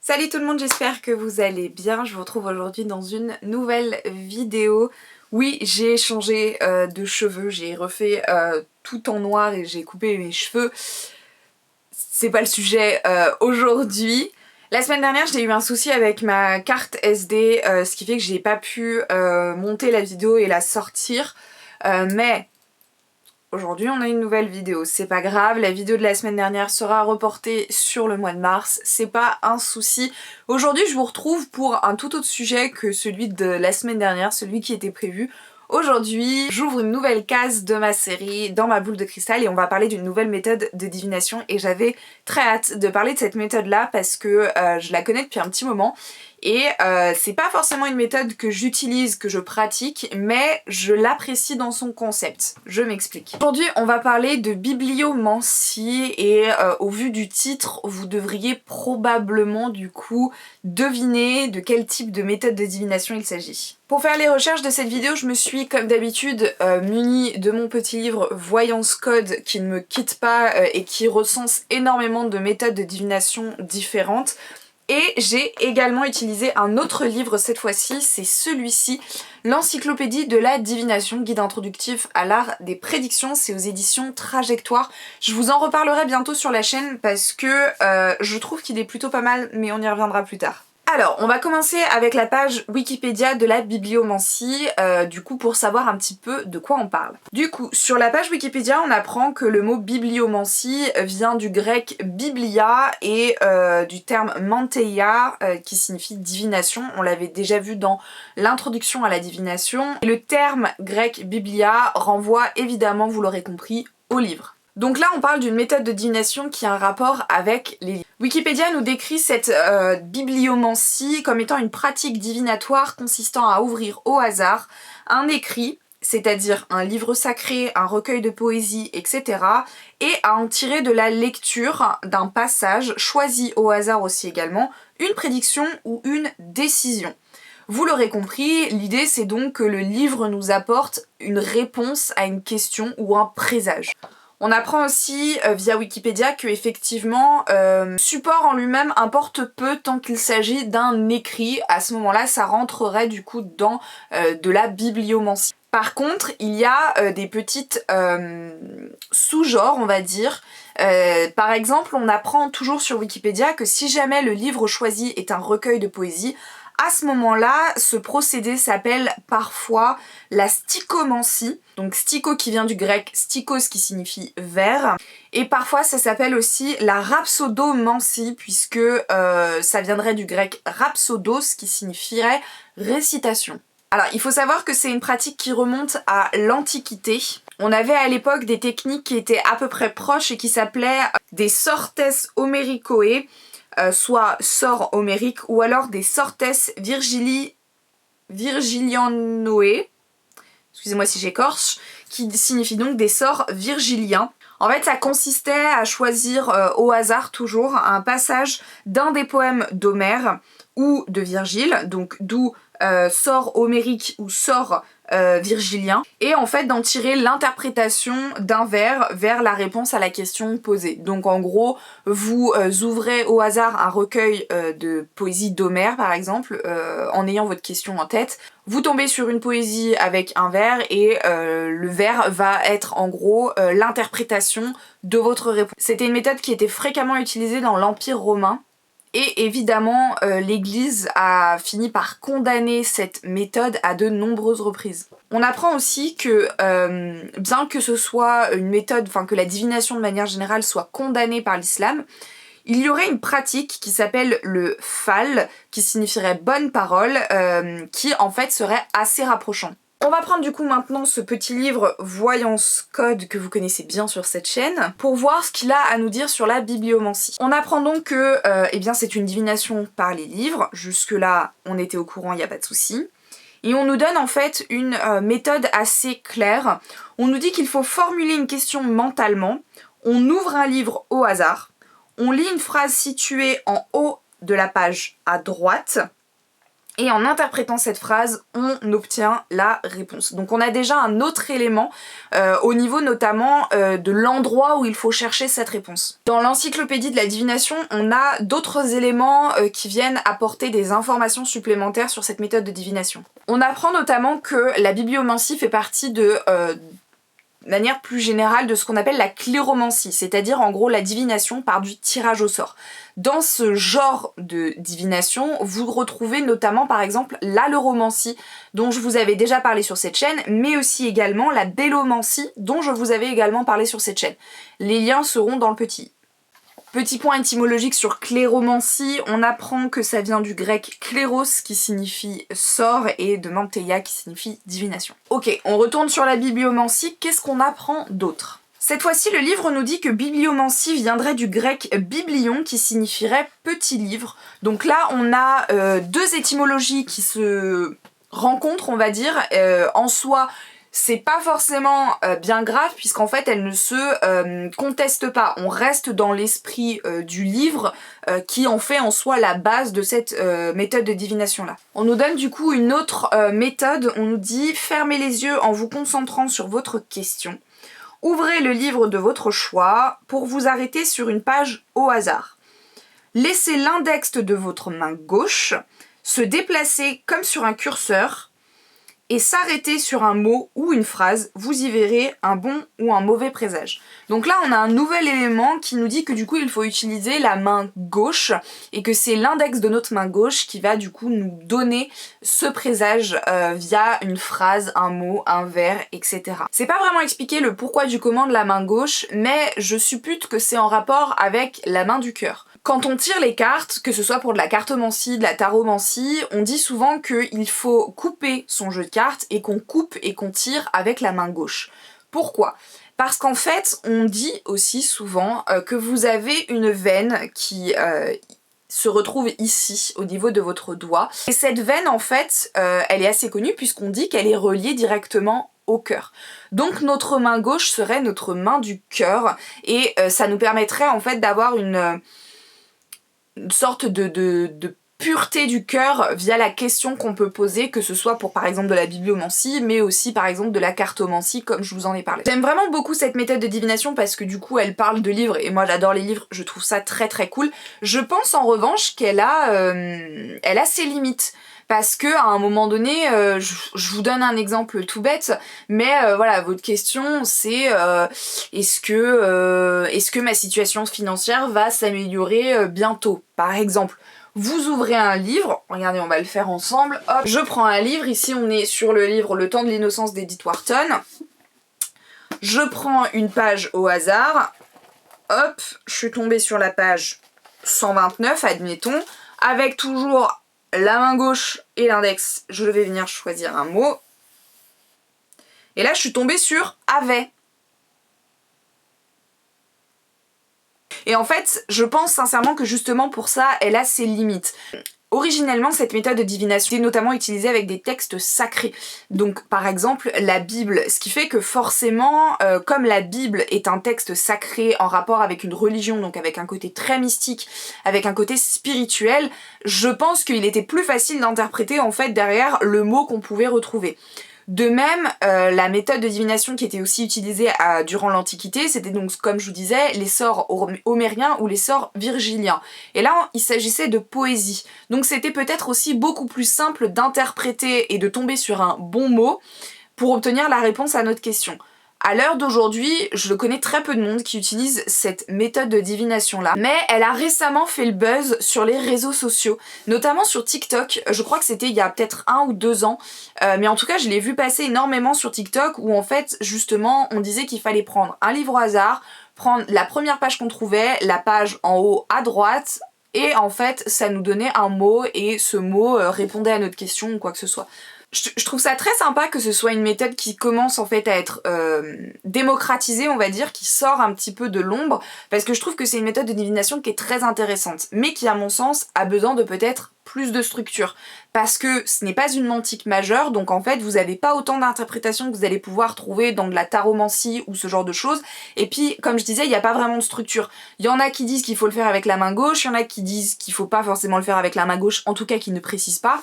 Salut tout le monde, j'espère que vous allez bien. Je vous retrouve aujourd'hui dans une nouvelle vidéo. Oui, j'ai changé de cheveux, j'ai refait tout en noir et j'ai coupé mes cheveux. C'est pas le sujet aujourd'hui. La semaine dernière, j'ai eu un souci avec ma carte SD, ce qui fait que j'ai pas pu monter la vidéo et la sortir. Mais aujourd'hui, on a une nouvelle vidéo. C'est pas grave, la vidéo de la semaine dernière sera reportée sur le mois de mars. C'est pas un souci. Aujourd'hui, je vous retrouve pour un tout autre sujet que celui de la semaine dernière, celui qui était prévu. Aujourd'hui, j'ouvre une nouvelle case de ma série dans ma boule de cristal et on va parler d'une nouvelle méthode de divination et j'avais très hâte de parler de cette méthode-là parce que je la connais depuis un petit moment. Et c'est pas forcément une méthode que j'utilise, que je pratique, mais je l'apprécie dans son concept. Je m'explique. Aujourd'hui, on va parler de bibliomancie et au vu du titre, vous devriez probablement du coup deviner de quel type de méthode de divination il s'agit. Pour faire les recherches de cette vidéo, je me suis comme d'habitude munie de mon petit livre Voyance Code qui ne me quitte pas et qui recense énormément de méthodes de divination différentes. Et j'ai également utilisé un autre livre cette fois-ci, c'est celui-ci, l'Encyclopédie de la divination, guide introductif à l'art des prédictions, c'est aux éditions Trajectoire. Je vous en reparlerai bientôt sur la chaîne parce que je trouve qu'il est plutôt pas mal, mais on y reviendra plus tard. Alors, on va commencer avec la page Wikipédia de la bibliomancie, du coup pour savoir un petit peu de quoi on parle. Du coup, sur la page Wikipédia, on apprend que le mot bibliomancie vient du grec biblia et du terme manteia, qui signifie divination. On l'avait déjà vu dans l'introduction à la divination. Et le terme grec biblia renvoie évidemment, vous l'aurez compris, au livre. Donc là, on parle d'une méthode de divination qui a un rapport avec les livres. Wikipédia nous décrit cette bibliomancie comme étant une pratique divinatoire consistant à ouvrir au hasard un écrit, c'est-à-dire un livre sacré, un recueil de poésie, etc., et à en tirer de la lecture d'un passage choisi au hasard aussi également, une prédiction ou une décision. Vous l'aurez compris, l'idée c'est donc que le livre nous apporte une réponse à une question ou un présage. On apprend aussi via Wikipédia que effectivement, support en lui-même importe peu tant qu'il s'agit d'un écrit. À ce moment-là, ça rentrerait du coup dans de la bibliomancie. Par contre, il y a des petites sous-genres, on va dire. Par exemple, on apprend toujours sur Wikipédia que si jamais le livre choisi est un recueil de poésie, à ce moment-là, ce procédé s'appelle parfois la stichomancie. Donc sticho qui vient du grec stikos qui signifie vers. Et parfois ça s'appelle aussi la rhapsodomancie puisque ça viendrait du grec rhapsodos qui signifierait récitation. Alors il faut savoir que c'est une pratique qui remonte à l'Antiquité. On avait à l'époque des techniques qui étaient à peu près proches et qui s'appelaient des sortes homericoe, soit sort homérique ou alors des sortes virgilianoe, excusez-moi si j'écorche, qui signifie donc des sorts virgiliens. En fait, ça consistait à choisir au hasard toujours un passage d'un des poèmes d'Homère ou de Virgile, donc d'où sort homérique ou sort virgilien, et en fait d'en tirer l'interprétation d'un vers la réponse à la question posée. Donc en gros, vous ouvrez au hasard un recueil de poésie d'Homère par exemple, en ayant votre question en tête. Vous tombez sur une poésie avec un vers et le vers va être en gros l'interprétation de votre réponse. C'était une méthode qui était fréquemment utilisée dans l'Empire romain. Et évidemment, l'Église a fini par condamner cette méthode à de nombreuses reprises. On apprend aussi que, bien que ce soit une méthode, enfin que la divination de manière générale soit condamnée par l'islam, il y aurait une pratique qui s'appelle le fal, qui signifierait bonne parole, qui en fait serait assez rapprochant. On va prendre du coup maintenant ce petit livre Voyance Code que vous connaissez bien sur cette chaîne pour voir ce qu'il a à nous dire sur la bibliomancie. On apprend donc que eh bien, c'est une divination par les livres, jusque là on était au courant, il n'y a pas de souci. Et on nous donne en fait une méthode assez claire. On nous dit qu'il faut formuler une question mentalement, on ouvre un livre au hasard, on lit une phrase située en haut de la page à droite, Et en interprétant cette phrase, on obtient la réponse. Donc on a déjà un autre élément au niveau notamment de l'endroit où il faut chercher cette réponse. Dans l'encyclopédie de la divination, on a d'autres éléments qui viennent apporter des informations supplémentaires sur cette méthode de divination. On apprend notamment que la bibliomancie fait partie de manière plus générale de ce qu'on appelle la cléromancie, c'est-à-dire en gros la divination par du tirage au sort. Dans ce genre de divination, vous retrouvez notamment par exemple l'aleuromancie, dont je vous avais déjà parlé sur cette chaîne, mais aussi également la bélomancie, dont je vous avais également parlé sur cette chaîne. Les liens seront dans le petit. Petit point étymologique sur cléromancie, on apprend que ça vient du grec kléros qui signifie sort et de manteia qui signifie divination. Ok, on retourne sur la bibliomancie, qu'est-ce qu'on apprend d'autre? Cette fois-ci, le livre nous dit que bibliomancie viendrait du grec biblion qui signifierait petit livre. Donc là, on a deux étymologies qui se rencontrent, on va dire. En soi, c'est pas forcément bien grave puisqu'en fait elle ne se conteste pas. On reste dans l'esprit du livre qui en fait en soi la base de cette méthode de divination là. On nous donne du coup une autre méthode, on nous dit fermez les yeux en vous concentrant sur votre question. Ouvrez le livre de votre choix pour vous arrêter sur une page au hasard. Laissez l'index de votre main gauche se déplacer comme sur un curseur et s'arrêter sur un mot ou une phrase, vous y verrez un bon ou un mauvais présage. Donc là, on a un nouvel élément qui nous dit que du coup, il faut utiliser la main gauche et que c'est l'index de notre main gauche qui va du coup nous donner ce présage via une phrase, un mot, un vers, etc. C'est pas vraiment expliqué le pourquoi du comment de la main gauche, mais je suppute que c'est en rapport avec la main du cœur. Quand on tire les cartes, que ce soit pour de la cartomancie, de la taromancie, on dit souvent qu'il faut couper son jeu de cartes et qu'on coupe et qu'on tire avec la main gauche. Pourquoi ? Parce qu'en fait, on dit aussi souvent que vous avez une veine qui se retrouve ici, au niveau de votre doigt. Et cette veine, en fait, elle est assez connue puisqu'on dit qu'elle est reliée directement au cœur. Donc notre main gauche serait notre main du cœur et ça nous permettrait en fait d'avoir une sorte de pureté du cœur via la question qu'on peut poser, que ce soit pour par exemple de la bibliomancie, mais aussi par exemple de la cartomancie comme je vous en ai parlé. J'aime vraiment beaucoup cette méthode de divination parce que du coup elle parle de livres et moi j'adore les livres, je trouve ça très très cool. Je pense en revanche qu'elle a, elle a ses limites. Parce que à un moment donné, je vous donne un exemple tout bête, mais voilà, votre question c'est est-ce que ma situation financière va s'améliorer bientôt, par exemple. Vous ouvrez un livre, regardez on va le faire ensemble, hop, je prends un livre, ici on est sur le livre Le temps de l'innocence d'Edith Wharton. Je prends une page au hasard, hop, je suis tombée sur la page 129, admettons, avec toujours la main gauche et l'index, je vais venir choisir un mot. Et là je suis tombée sur avait. Et en fait, je pense sincèrement que justement pour ça, elle a ses limites. Originellement, cette méthode de divination est notamment utilisée avec des textes sacrés. Donc par exemple la Bible, ce qui fait que forcément, comme la Bible est un texte sacré en rapport avec une religion, donc avec un côté très mystique, avec un côté spirituel, je pense qu'il était plus facile d'interpréter en fait derrière le mot qu'on pouvait retrouver. De même, la méthode de divination qui était aussi utilisée durant l'Antiquité, c'était donc, comme je vous disais, les sorts homériens ou les sorts virgiliens. Et là, il s'agissait de poésie. Donc c'était peut-être aussi beaucoup plus simple d'interpréter et de tomber sur un bon mot pour obtenir la réponse à notre question. À l'heure d'aujourd'hui, je connais très peu de monde qui utilise cette méthode de divination-là, mais elle a récemment fait le buzz sur les réseaux sociaux, notamment sur TikTok. Je crois que c'était il y a peut-être 1 ou 2 ans, mais en tout cas je l'ai vu passer énormément sur TikTok où en fait justement on disait qu'il fallait prendre un livre au hasard, prendre la première page qu'on trouvait, la page en haut à droite, et en fait ça nous donnait un mot et ce mot répondait à notre question ou quoi que ce soit. Je trouve ça très sympa que ce soit une méthode qui commence en fait à être démocratisée, on va dire, qui sort un petit peu de l'ombre, parce que je trouve que c'est une méthode de divination qui est très intéressante, mais qui à mon sens a besoin de peut-être plus de structure, parce que ce n'est pas une mantique majeure, donc en fait vous n'avez pas autant d'interprétations que vous allez pouvoir trouver dans de la taromancie ou ce genre de choses, et puis comme je disais, il n'y a pas vraiment de structure. Il y en a qui disent qu'il faut le faire avec la main gauche, il y en a qui disent qu'il faut pas forcément le faire avec la main gauche, en tout cas qui ne précisent pas.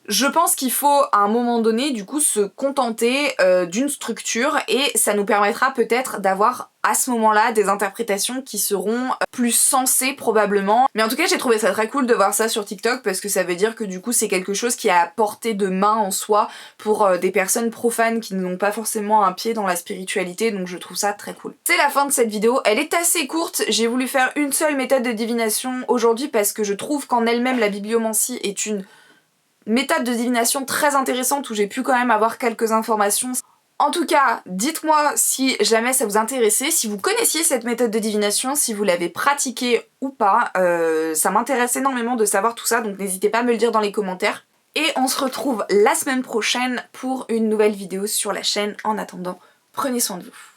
Je pense qu'il faut à un moment donné du coup se contenter d'une structure et ça nous permettra peut-être d'avoir à ce moment-là des interprétations qui seront plus sensées probablement. Mais en tout cas j'ai trouvé ça très cool de voir ça sur TikTok parce que ça veut dire que du coup c'est quelque chose qui est à portée de main en soi pour des personnes profanes qui n'ont pas forcément un pied dans la spiritualité, donc je trouve ça très cool. C'est la fin de cette vidéo, elle est assez courte, j'ai voulu faire une seule méthode de divination aujourd'hui parce que je trouve qu'en elle-même la bibliomancie est une méthode de divination très intéressante où j'ai pu quand même avoir quelques informations. En tout cas, dites-moi si jamais ça vous intéressait, si vous connaissiez cette méthode de divination, si vous l'avez pratiquée ou pas. Ça m'intéresse énormément de savoir tout ça, donc n'hésitez pas à me le dire dans les commentaires. Et on se retrouve la semaine prochaine pour une nouvelle vidéo sur la chaîne. En attendant, prenez soin de vous.